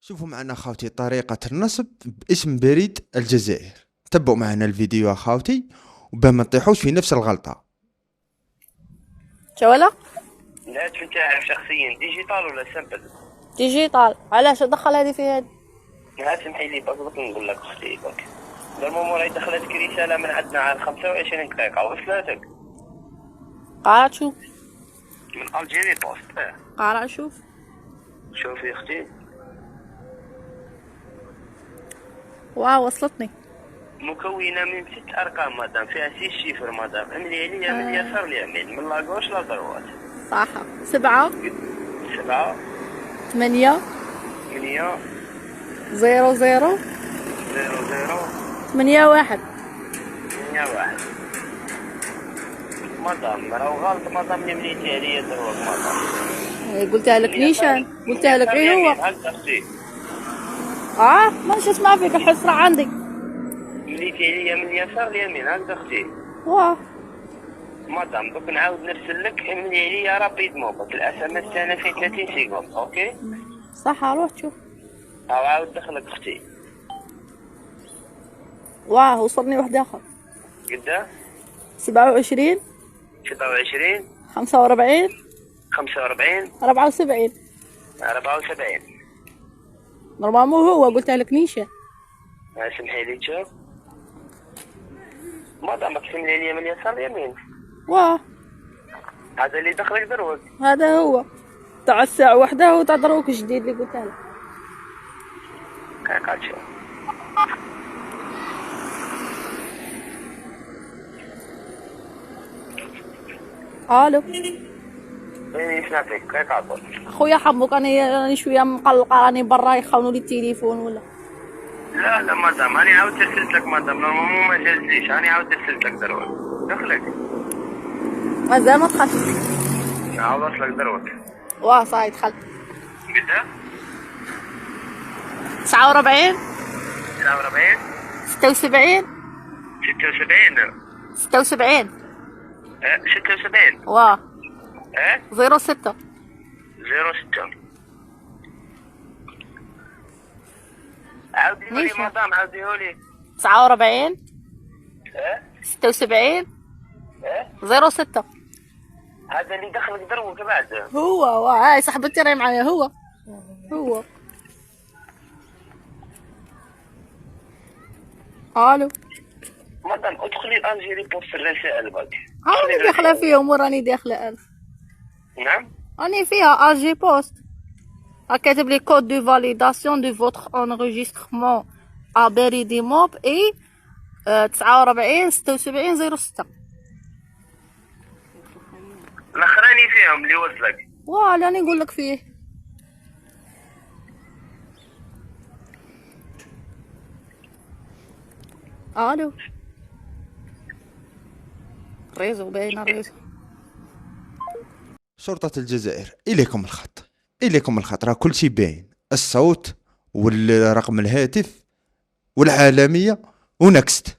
شوفوا معنا خاوتي طريقة النصب باسم بريد الجزائر. تبعوا معنا الفيديو خاوتي وباه ما نطيحوش في نفس الغلطة. ولا الهاتف نتاعك شخصيا ديجيتال ولا سامبل؟ ديجيتال. علاش دخل هذه في هذه؟ سمحي لي بس نقول لك اختي برك. نورمالمون راهي دخلتك رسالة من عندنا على 25 دقيقة وصلتك قارع شوف. من الجيري بوست. قارع شوف. شوفي اختي واو وصلتني. مكونة من 6 أرقام مدام، فيها 6 شيفر مدام. املي عليا من اليسار لليمين، من لاكوش لدروات. صح. 7 7 8 8 0 0 00 8 1. 8 1. مدام راهو غلط مدام اللي مليتي عليا دروك مدام. قلتها لك نيشان، قلتها لك غير هو. هكا اختي مانيش نسمع فيك، الحسرة عندي. مليتي عليا من اليسار لليمين هكا اختي. واه مدام دوك نعاود نرسل لك املي عليا رابيدمون، قلت الاس ام اس تاعنا في 30 سكوند. اوكي صح. روح شوف. عاود دخلك اختي. واه وصلني واحد اخر. قدا 27 26 45 45 74. 74. نورمال مو هو، قلتها لك نيشان. سمحي لي تشوف مدام اقسم لي عليا من اليسار لليمين. واه هذا اللي دخلك دروك. هذا هو تاع الساعة واحدة وتاع دروك جديد اللي قلتها لك. هاكا تشوف. الو نسمع فيك هاكا عطول. خويا حموك، راني شويه مقلقه، راني برا يخونوا لي التليفون ولا. لا مدام راني عاود رسلت لك مدام، نورمالمون ما جازليش، راني عاود رسلت لك دروك. دخلك مازال ما دخلتش. عاود وصلك دروك. واه صاي دخلت. قدا 49 49 76 76 76 76 واه 06 06 عاوديهولي مدام، عاوديهولي. 49 76 06. هذا اللي دخلك دروك بعد. هو هاي صاحبتي راهي معايا. هو الو مدام ادخلي الجيري بوست الرسائل باك. راني داخله فيهم وراني داخله. نعم راني فيها اجي بوست. كاتب لي كود دو فاليداسيون دو فوتر انغيسترمون ا بريدي موب اي 49 76 06. الاخراني فيهم اللي وصلك. راني نقول لك فيه. الو ريزو باينه ريزو. شرطة الجزائر إليكم الخط، إليكم الخط، راه كل شيء باين، الصوت والرقم الهاتف والعالمية ونكست.